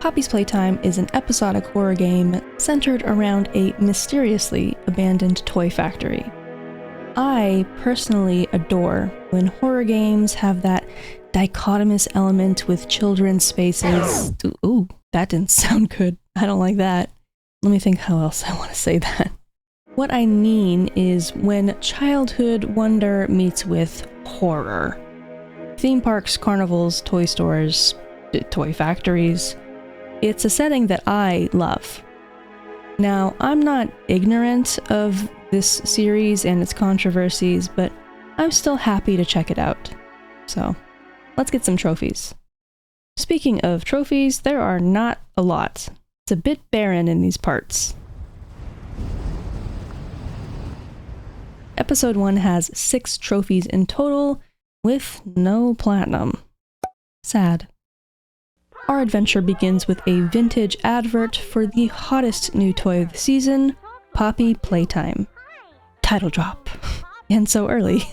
Poppy's Playtime is an episodic horror game centered around a mysteriously abandoned toy factory. I personally adore when horror games have that dichotomous element with children's spaces. Ooh, that didn't sound good. I don't like that. Let me think how else I want to say that. What I mean is when childhood wonder meets with horror. Theme parks, carnivals, toy stores, toy factories. It's a setting that I love. Now, I'm not ignorant of this series and its controversies, but I'm still happy to check it out. So, let's get some trophies. Speaking of trophies, there are not a lot. It's a bit barren in these parts. Episode 1 has 6 trophies in total, with no platinum. Sad. Our adventure begins with a vintage advert for the hottest new toy of the season, Poppy Playtime. Title drop. And so early.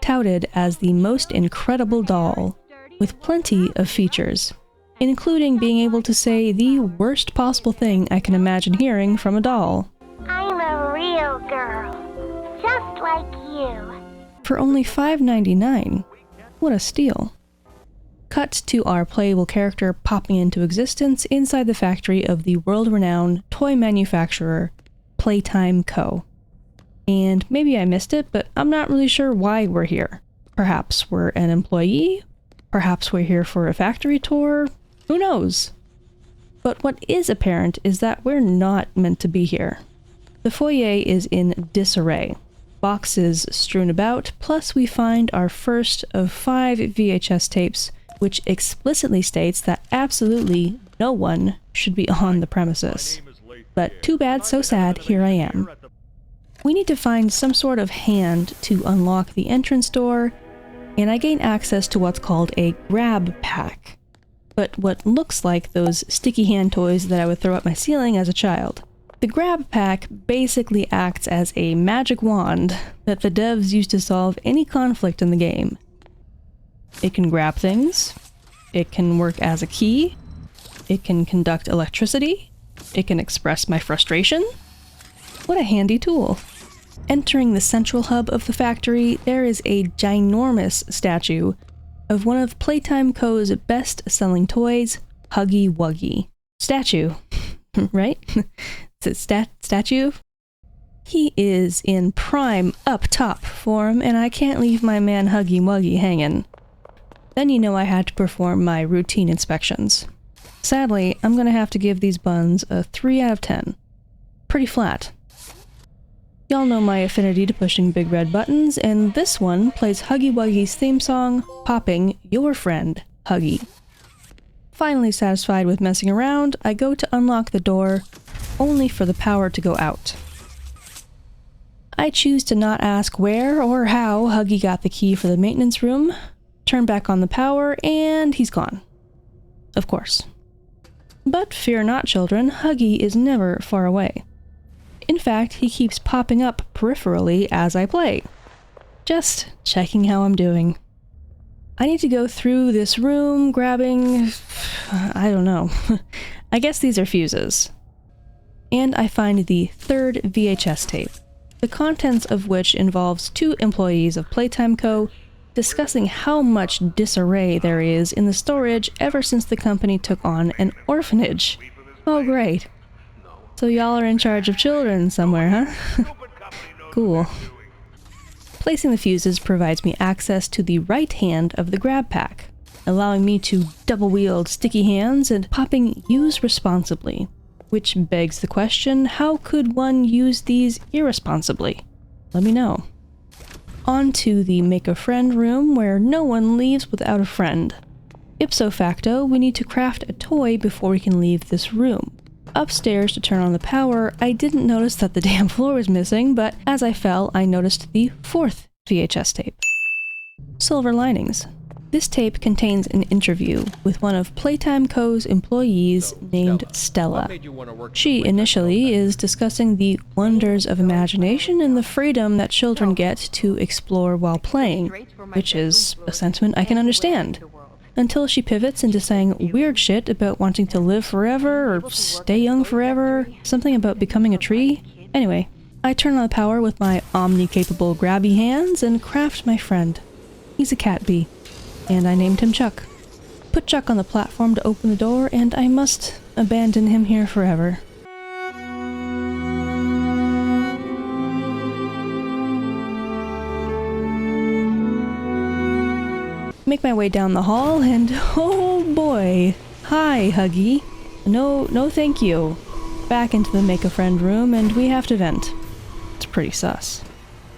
Touted as the most incredible doll, with plenty of features, including being able to say the worst possible thing I can imagine hearing from a doll. I'm a real girl, just like you. For only $5.99. What a steal. Cut to our playable character popping into existence inside the factory of the world-renowned toy manufacturer, Playtime Co. And maybe I missed it, but I'm not really sure why we're here. Perhaps we're an employee? Perhaps we're here for a factory tour? Who knows? But what is apparent is that we're not meant to be here. The foyer is in disarray. Boxes strewn about, plus we find our first of 5 VHS tapes, which explicitly states that absolutely no one should be on the premises. But too bad, so sad, here I am. We need to find some sort of hand to unlock the entrance door, and I gain access to what's called a grab pack. But what looks like those sticky hand toys that I would throw at my ceiling as a child. The grab pack basically acts as a magic wand that the devs use to solve any conflict in the game. It can grab things, it can work as a key, it can conduct electricity, it can express my frustration. What a handy tool. Entering the central hub of the factory, there is a ginormous statue of one of Playtime Co.'s best-selling toys, Huggy Wuggy. Statue, right? Is it statue? He is in prime up-top form, and I can't leave my man Huggy Wuggy hanging. Then you know I had to perform my routine inspections. Sadly, I'm gonna have to give these buns a 3 out of 10. Pretty flat. Y'all know my affinity to pushing big red buttons, and this one plays Huggy Wuggy's theme song, Popping Your Friend, Huggy. Finally satisfied with messing around, I go to unlock the door, only for the power to go out. I choose to not ask where or how Huggy got the key for the maintenance room, turn back on the power, and he's gone. Of course. But fear not, children, Huggy is never far away. In fact, he keeps popping up peripherally as I play. Just checking how I'm doing. I need to go through this room, grabbing... I don't know. I guess these are fuses. And I find the 3rd VHS tape, the contents of which involves 2 employees of Playtime Co. discussing how much disarray there is in the storage ever since the company took on an orphanage. Oh great. So y'all are in charge of children somewhere, huh? Cool. Placing the fuses provides me access to the right hand of the grab pack, allowing me to double-wield sticky hands and popping use responsibly. Which begs the question, how could one use these irresponsibly? Let me know. On to the Make a Friend room, where no one leaves without a friend. Ipso facto, we need to craft a toy before we can leave this room. Upstairs to turn on the power, I didn't notice that the damn floor was missing, but as I fell, I noticed the 4th VHS tape. Silver linings. This tape contains an interview with one of Playtime Co.'s employees named Stella. She initially is discussing the wonders of imagination and the freedom that children get to explore while playing, which is a sentiment I can understand. until she pivots into saying weird shit about wanting to live forever or stay young forever, something about becoming a tree. Anyway, I turn on the power with my omni-capable grabby hands and craft my friend. He's a cat bee, and I named him Chuck. Put Chuck on the platform to open the door, and I must abandon him here forever. Make my way down the hall, and oh boy! Hi, Huggy. No thank you. Back into the make-a-friend room, and we have to vent. It's pretty sus.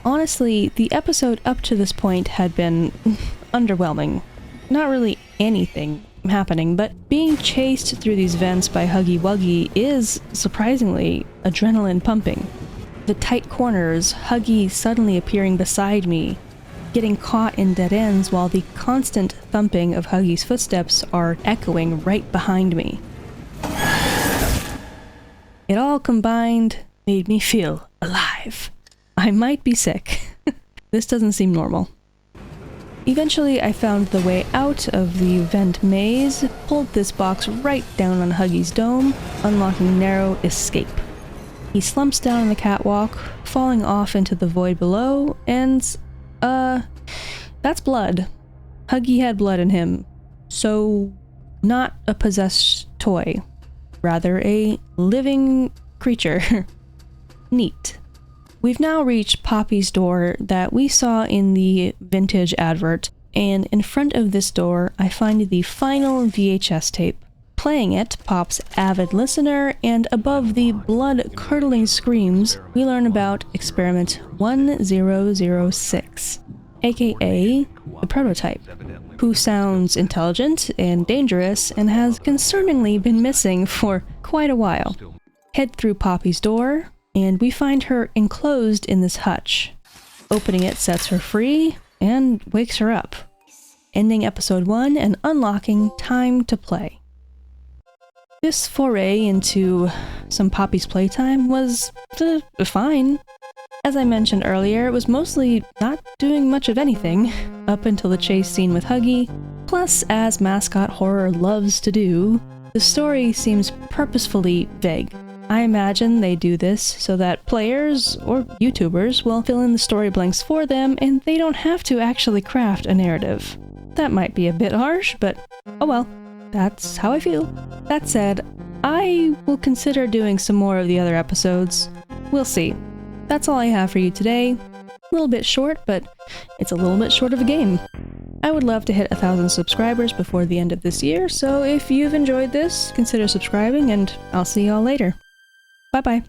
Honestly, the episode up to this point had been underwhelming. Not really anything happening, but being chased through these vents by Huggy Wuggy is, surprisingly, adrenaline pumping. The tight corners, Huggy suddenly appearing beside me, getting caught in dead ends while the constant thumping of Huggy's footsteps are echoing right behind me. It all combined made me feel alive. I might be sick. This doesn't seem normal. Eventually, I found the way out of the vent maze, pulled this box right down on Huggy's dome, unlocking narrow escape. He slumps down on the catwalk, falling off into the void below, and that's blood. Huggy had blood in him. So, not a possessed toy. Rather a living creature. Neat. We've now reached Poppy's door that we saw in the vintage advert, and in front of this door I find the final VHS tape. Playing it pops avid listener, and above the blood-curdling screams, we learn about experiment 1006, aka the prototype, who sounds intelligent and dangerous and has concerningly been missing for quite a while. Head through Poppy's door, and we find her enclosed in this hutch. Opening it sets her free and wakes her up, ending episode 1 and unlocking Time to Play. This foray into some Poppy's Playtime was fine. As I mentioned earlier, it was mostly not doing much of anything, up until the chase scene with Huggy. Plus, as mascot horror loves to do, the story seems purposefully vague. I imagine they do this so that players, or YouTubers, will fill in the story blanks for them and they don't have to actually craft a narrative. That might be a bit harsh, but oh well, that's how I feel. That said, I will consider doing some more of the other episodes. We'll see. That's all I have for you today. A little bit short, but it's a little bit short of a game. I would love to hit 1,000 subscribers before the end of this year, so if you've enjoyed this, consider subscribing, and I'll see y'all later. Bye-bye.